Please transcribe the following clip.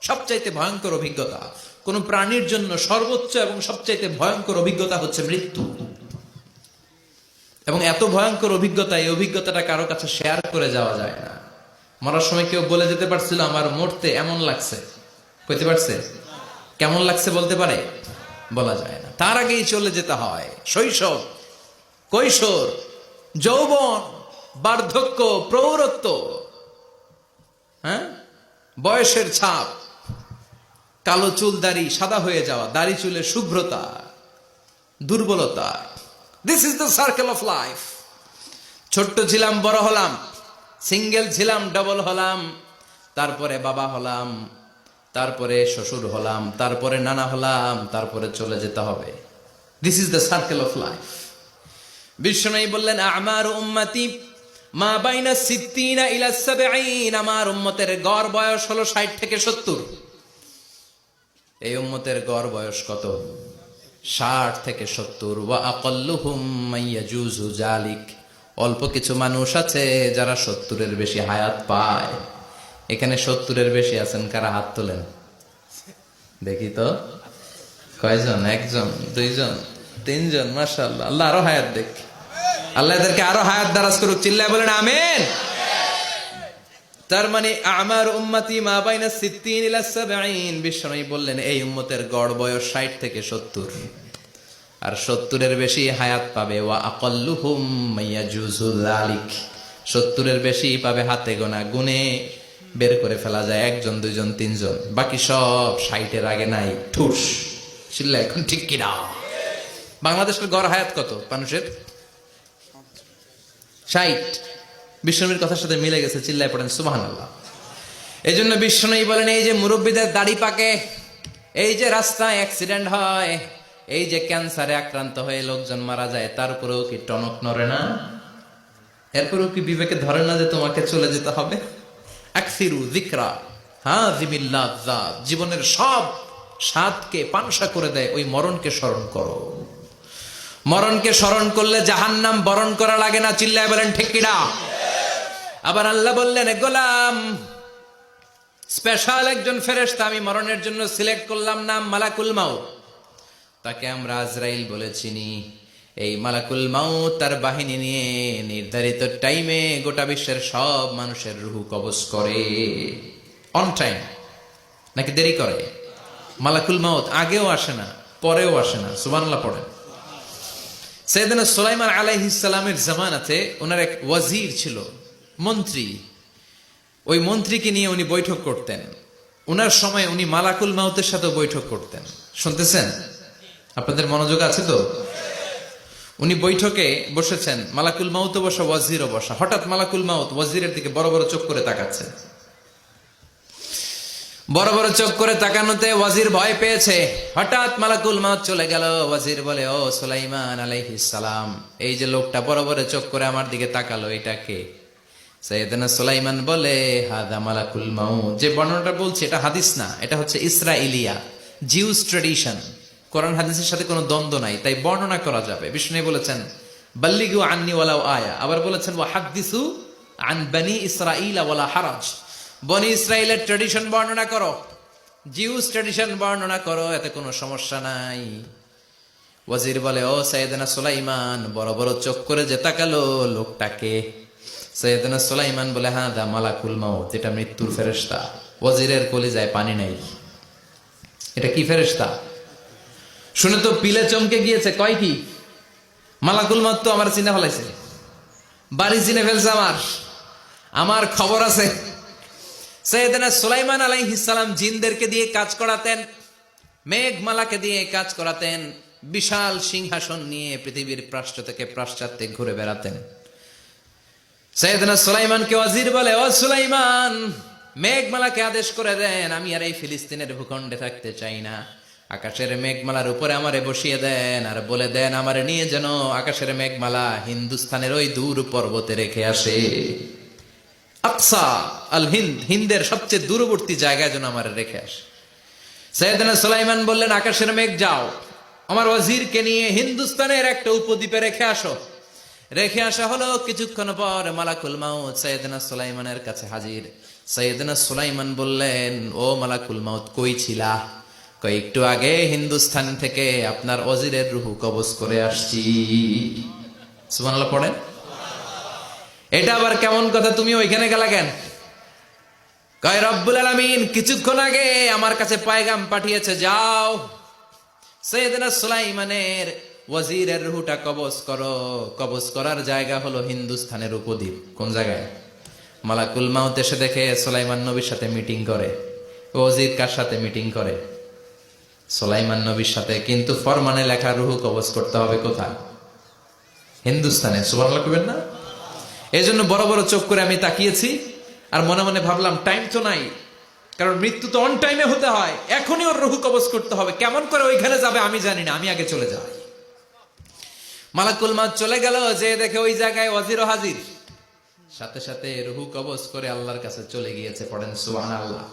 সবচাইতে ভয়ঙ্কর অভিজ্ঞতা, কোন প্রাণীর জন্য সর্বোচ্চ এবং সবচাইতে ভয়ঙ্কর অভিজ্ঞতা হচ্ছে মৃত্যু। এবং এত ভয়ঙ্কর অভিজ্ঞতা, এই অভিজ্ঞতাটা কারো কাছে শেয়ার করে যাওয়া যায় না। মরার সময় কেউ বলে যেতে পারছিল আমার মরতে এমন লাগছে, কইতে পারছে? কেমন লাগছে বলতে পারে? বলা যায় না। তার আগেই চলে যেতে হয় শৈশব, কৈশোর, যৌবন, বার্ধক্য, প্রৌঢ়ত্ব, হ্যাঁ, বয়সের ছাপ, কালো চুল দাড়ি সাদা হয়ে যাওয়া, দাড়ি চুলের শুভ্রতা, দুর্বলতা। This is the circle of life. ছোট্ট ছিলাম, বড় হলাম, সিঙ্গেল ছিলাম, ডাবল হলাম, তারপরে বাবা হলাম, তারপরে শ্বশুর হলাম, তারপরে নানা হলাম, তারপরে চলে যেতে হবে। This is the circle of life. বিশ্বনবী বললেন আমার উম্মতি মা বাইনা সিত্তিনা ইলা সাবঈন, আমার উম্মতের গড় বয়স হলো 60 থেকে 70। এই উম্মতের গড় বয়স কত? 60 থেকে 70। ওয়া আকাল্লুহুম মাইয়াজুজু জালিক, অল্প কিছু মানুষ আছে যারা 70-এর বেশি হায়াত পায়। এখানে 70-এর বেশি আছেন কারা? হাত তোলেন দেখি তো। কয়জন? একজন, দুইজন, তিনজন। মাশাআল্লাহ, আল্লাহ আরো হায়াত দেখ, আল্লাহ এদেরকে আরো হায়াত দারাজ করুক। চিল্লায় বলেন আমিন। তার মানে আমার উম্মতি মা বাইনা সিত্তিন ইলা সাবঈন, বিশ্বনবী বললেন এই উম্মতের গড় বয়স 60 থেকে 70, আর 70-এর বেশি হায়াত পাবে। ওয়া আকাল্লুহুম মাইয়াজুজু যালিক, 70-এর বেশি পাবে হাতে গোনা, গুনে বের করে ফেলা যায় একজন, দুইজন, তিনজন। বাকি সব 60-এর আগে নাই। ঠুস চিল্লা এখন ঠিক কিনা? বাংলাদেশের গড় হায়াত কত মানুষের? 60। বিশ্বনবীর কথার সাথে মিলে গেছে। চিল্লায় পড়েন সুবহানাল্লাহ। এই জন্য বিশ্বনবী বলেন এই যে মুরব্বীদের দাড়ি পাকে, এই যে রাস্তায় অ্যাক্সিডেন্ট হয়, এই যে ক্যান্সারে আক্রান্ত হয়ে লোকজন মারা যায়, তারপরেও কি টনক নড়ে না? এরপরেও কি বিবেকে ধরে না যে তোমাকে চলে যেতে হবে? আকসিরু যিকরা হাযিমিল লাযযাত, জীবনের সব স্বাদকে পানসা করে দেয় ওই মরণকে স্মরণ করো। মরণকে স্মরণ করলে জাহান্নাম বরণ করা লাগে না। চিল্লায় বলেন ঠিক কিনা? আবার আল্লাহ বললেন গোলাম, স্পেশাল একজন ফেরেশতা আমি মরণের জন্য সিলেক্ট করলাম, নাম মালাকুল মাউত। তাকে আমরা আজরাইল বলে চিনি। এই মালাকুল মাউত তার বাহিনী নিয়ে নির্ধারিত টাইমে গোটা বিশ্বের সব মানুষের রূহ কবজ করে। অন টাইম নাকি দেরি করে? মালাকুল মাউত আগেও আসে না, পরেও আসে না। সুবহানাল্লাহ পড়েন। সাইয়েদনা সুলাইমান আলাইহিস সালামের জামানাতে ওনার এক ওয়াজির ছিল, মন্ত্রী। ওই মন্ত্রীকে নিয়ে উনি বৈঠক করতেন। ওনার সময় উনি মালাকুল মাউতের সাথে বৈঠক করতেন। শুনতেছেন? আপনাদের মনোযোগ আছে তো? উনি বৈঠকে বসেছেন, মালাকুল মাউতও বসা, ওয়াজিরও বসা। হঠাৎ মালাকুল মাউত ওয়াজিরের দিকে বড় বড় চোখ করে তাকাচ্ছে। বড় বড় চোখ করে তাকানোতে ওয়াজির ভয় পেয়েছে। হঠাৎ মালাকুল মাউত চলে গেল। ওয়াজির বলে ও সুলাইমান আলাইহিস সালাম, এই যে লোকটা বড় বড় চোখ করে আমার দিকে তাকালো, এটা কে? সাইয়েদনা সুলাইমান বলে হাদা মালাকুল মাউত। যে বর্ণনাটা বলছে এটা হাদিস না, এটা হচ্ছে ইসরাইলিয়া, জিউস ট্র্যাডিশন। কোরআন হাদিসের সাথে কোনো দ্বন্দ্ব নাই, তাই বর্ণনা করা যাবে। বিষ্ণু বলেছেন বাল্লিগু আন্নি ওয়ালাউ আয়া। আবার বলেছেন ওয়া হাদিসু আন বনি ইসরাঈল ওয়ালা হারাজ, বনি ইসরাইলের ট্র্যাডিশন বর্ণনা করো, জিউস ট্র্যাডিশন বর্ণনা করো, এতে কোনো সমস্যা নাই। ওয়াজির বলে ও সাইয়েদনা সুলাইমান, বড় বড় চোখ করে যে তাকালো লোকটাকে? সাইয়েদনা সুলাইমান বলে হাদা মালাকুল মাউত, এটা মৃত্যুর ফেরেশতা। ওয়াজিরের কলিজায় পানি নাই। এটা কি ফেরেশতা? শুনে তো পিলে চমকে গিয়েছে। কয় কি? মালাকুল মাউত তো আমার চিনে ফেলাইছে, বাড়ি চিনে ফেলছে, আমার খবর আছে। সাইয়েদনা সুলাইমান আলাইহিস সালাম জিনদেরকে দিয়ে কাজ করাতেন, মেঘমালাকে দিয়ে কাজ করাতেন, বিশাল সিংহাসন নিয়ে পৃথিবীর প্রাচ্য থেকে পাশ্চাত্যে ঘুরে বেড়াতেন। সাইয়েদনা সুলাইমানকে ওয়াজির বলে ও সুলাইমান, মেঘমালাকে আদেশ করে দেন, আমি আর এই ফিলিস্তিনের ভূখণ্ডে থাকতে চাই না। আকাশের মেঘমালার উপরে আমারে বসিয়ে দেন, আর বলে দেন আমারে নিয়ে যেন আকাশের মেঘমালা হিন্দুস্তানের ওই দূর পর্বতে রেখে আসে। আকসা আল হিন্দ, হিন্দের সবচেয়ে দূরবর্তী জায়গায় যেন আমার রেখে আসে। সাইয়েদনা সুলাইমান বললেন আকাশের মেঘ যাও, আমার ওয়াজিরকে নিয়ে হিন্দুস্তানের একটা উপদ্বীপে রেখে আসো। রেখে আসা হলো। কিছুক্ষণ পর মালাকুল মাউত সাইয়েদনা সুলাইমানের কাছে হাজির। সাইয়েদনা সুলাইমান বললেন, ও মালাকুল মাউত কই ছিলা? কই একটু আগে হিন্দুস্তান থেকে আপনার ওজিরের রুহু কবজ করে আসছি। সুবহানাল্লাহ পড়েন। এটা আবার কেমন কথা, তুমি ওইখানে গেলা কেন? কয় রব্বুল আলামিন কিছুক্ষণ আগে আমার কাছে পায়গাম পাঠিয়েছে, যাও সাইয়েদনা সুলাইমানের ওয়াজিরের রুহুটা কবজ করো। কবজ করার জায়গা হলো হিন্দুস্তানের উপদ্বীপ। কোন জায়গায়? মালাকুল মাউত এসে দেখে সুলাইমান নবীর সাথে মিটিং করে। ওয়াজির কার সাথে মিটিং করে? সুলাইমান নবীর সাথে। কিন্তু ফরমানে লেখা রুহু কবজ করতে হবে কোথায়? হিন্দুস্তানে। সুবহানাল্লাহ কইবেন না? এই জন্য বড় বড় চোখ করে আমি তাকিয়েছি, আর মনে মনে ভাবলাম টাইম তো নাই, কারণ মৃত্যু তো অন টাইমে হতে হয়, এখনই ওর রুহু কবজ করতে হবে। কেমন করে ওইখানে যাবে আমি জানি না, আমি আগে চলে যাই। মালাকুল মাউত চলে গেল, যে দেখে ওই জায়গায় ওয়াজিরও হাজির। সাথে সাথে রুহু কবজ করে আল্লাহর কাছে চলে গিয়েছে। পড়েন সুবহানাল্লাহ।